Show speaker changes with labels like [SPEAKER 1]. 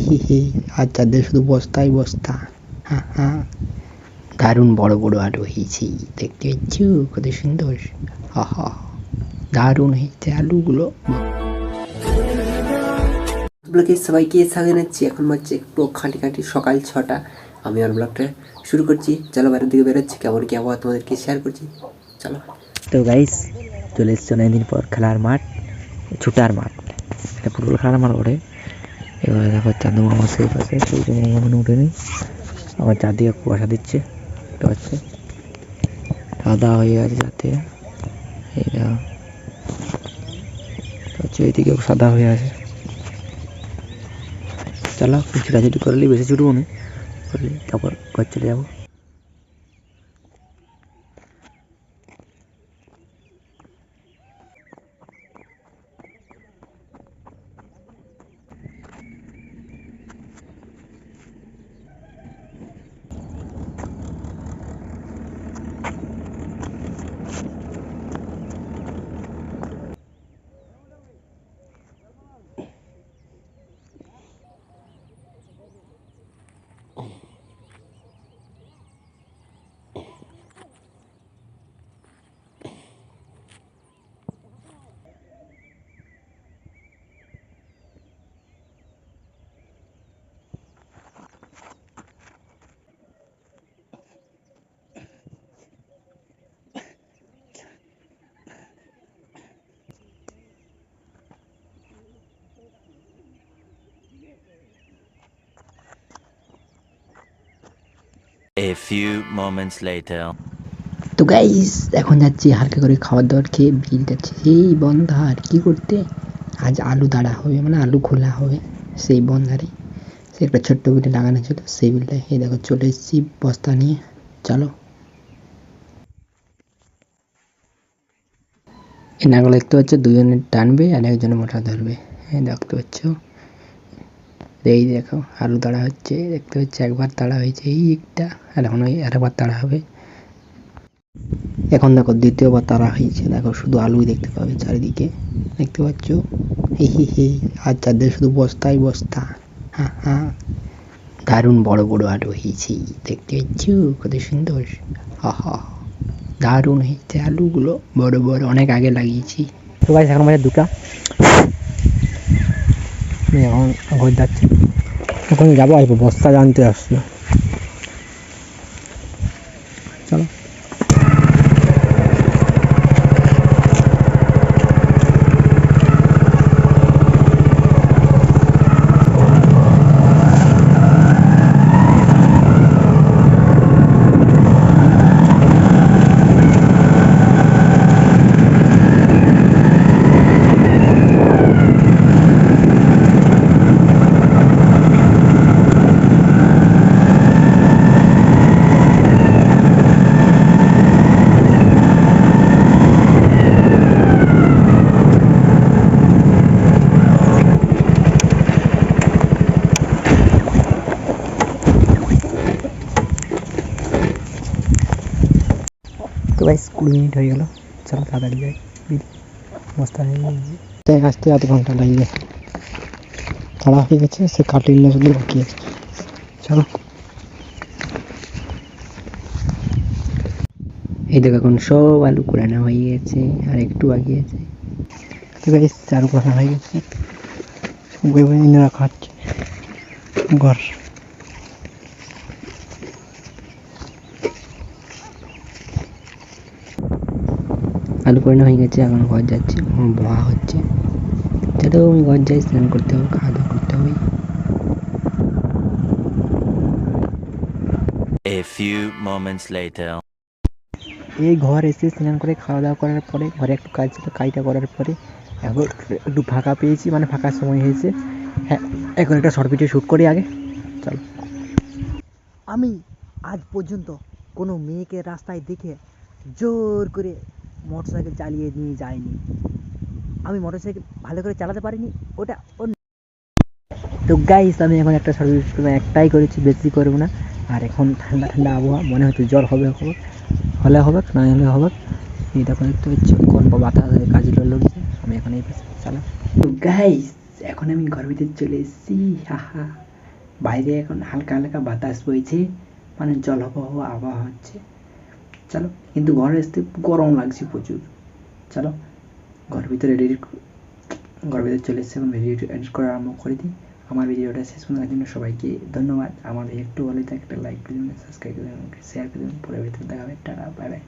[SPEAKER 1] হি আর চাঁদে শুধু বস্তাই বস্তা। হ্যাঁ হ্যাঁ, দারুণ বড় বড় আলু হয়েছে, দেখতে পাচ্ছ কত সুন্দর। আহা, দারুণ হয়েছে আলুগুলো।
[SPEAKER 2] ব্লগে সবাইকে স্বাগত জানাচ্ছি। এখন বাজছে একটু খাঁটি সকাল 6টা। আমি আর ব্লগটা শুরু করছি। চলো বাইরের দিকে বেরোচ্ছি, কেমন কি আবহাওয়া তোমাদেরকে শেয়ার করছি। চলো।
[SPEAKER 1] তো গাইস চলে এসছে অনেকদিন পর খেলার মাঠ, ছুটার মাঠ, এটা ফুটবল খেলার মাঠ ওঠে। এবার দেখো চাঁদু আমার সেই পাশে, সূর্য মামা মনে উঠে নেই, আমার চারদিকে কুয়াশা দিচ্ছে, এটা হচ্ছে সাদা হয়ে আছে যাতে এইটা হচ্ছে, এইদিকেও সাদা হয়ে আছে। চলো ছুটাছুটি করলে, বেশি ছুটবো না, করলে তারপর ঘর চলে যাবো।
[SPEAKER 3] A few moments later.
[SPEAKER 1] তো গাইস এখন যাচ্ছি হালকা করে খাবার দাবার খেয়ে, বিল যাচ্ছে সেই বন্ধার কি করতে। আজ আলু দাঁড়া হবে, মানে আলু খোলা হবে সেই বন্ধারে। সে একটা ছোট্ট বিলে লাগানো ছিল, সেই বিলটা এই দেখো চলে এসেছি বস্তা নিয়ে। চলো, এই নাগুলো দেখতে পাচ্ছ, দুজনে টানবে আর একজনে মোটর ধরবে। হ্যাঁ দেখতে পাচ্ছ, এই দেখো আলু তাড়া হচ্ছে, দেখতে পাচ্ছি একবার তাড়া হয়েছে এই একটা, আর এখন ওই আরেকবার তাড়া হবে। এখন দেখো দ্বিতীয়বার তাড়া হয়েছে, দেখো শুধু আলুই দেখতে পাবে চারিদিকে, দেখতে পাচ্ছ। হি আর চাঁদে শুধু বস্তাই বস্তা। হ্যাঁ হ্যাঁ, দারুণ বড় বড় আলু হয়েছে, দেখতে পাচ্ছ কত সুন্দর। আহা, দারুণ হয়েছে আলুগুলো, বড় বড়, অনেক আগে লাগিয়েছি। তো ভাই এখন বাজে 2টা, এখন ঘর যাচ্ছি, এখন যাবো, আসবো বস্তা জানতে আসলো। চলো। তো ভাই 20 মিনিট হয়ে গেল, চলো তাড়াতাড়ি যাই, বিল বস্তা নিয়ে আসতে আধ ঘন্টা লাগে গেছে, তাড়া হয়ে গেছে, সে কাটিয়ে নিয়ে শুধু বাকি আছে। চলো, এই দেখো এখন সব আলু কুড়ানো হয়ে গেছে, আর একটু বাকি আছে। তো ভাই চারু কষা হয়ে গেছে, রাখা হচ্ছে ঘর। আলু পোড়ানো হয়ে গেছে, এখন ঘর যাচ্ছি, বোয়া হচ্ছে। চলো আমি ঘর যাই, স্নান করতে হবে, খাওয়া দাওয়া করতে হবে।
[SPEAKER 3] A few moments later.
[SPEAKER 1] এই ঘর এসে স্নান করে খাওয়া দাওয়া করার পরে, ঘরে একটু কাজ ছিল, কাজটা করার পরে এখন একটু ফাঁকা পেয়েছি, মানে ফাঁকার সময় হয়েছে। হ্যাঁ, এখন একটা শর্ট ভিডিও শ্যুট করি আগে, চলো। আমি আজ পর্যন্ত কোনো মেয়েকে রাস্তায় দেখে জোর করে মোটরসাইকেল চালিয়ে নিয়ে যায়নি। আমি মোটরসাইকেল ভালো করে চালাতে পারিনি, ওটা তো গাইস আমি এখন একটা সার্ভিস একটাই করেছি, বেশি করবো না। আর এখন ঠান্ডা ঠান্ডা আবহাওয়া, মনে হচ্ছে জ্বর হবে, হলে হবে না হলে হবে। এই দেখো দেখতে পাচ্ছি কোন বাতাস কাজে লড়ছে, আমি এখন এই পাশে চালা। তো গাইস এখন আমি ঘর ভিতরে চলে এসেছি, হাহা। বাইরে এখন হালকা হালকা বাতাস বইছে, মানে জলপ্রবাহ আবহাওয়া হচ্ছে। চলো, কিন্তু ঘরে আসতে গরম লাগছে প্রচুর। চলো ঘর ভিতরে চলে এসেছে, এখন ভিডিও এডিট করা আরম্ভ করে দিই। আমার ভিডিওটা শেষ করার জন্য সবাইকে ধন্যবাদ। আমার একটু ভালো থাকে একটা লাইক করে দেবেন, সাবস্ক্রাইব করে দেবেন, শেয়ার করে দেবেন। পরে ভিতরে দেখা হবে। Tata, bye bye.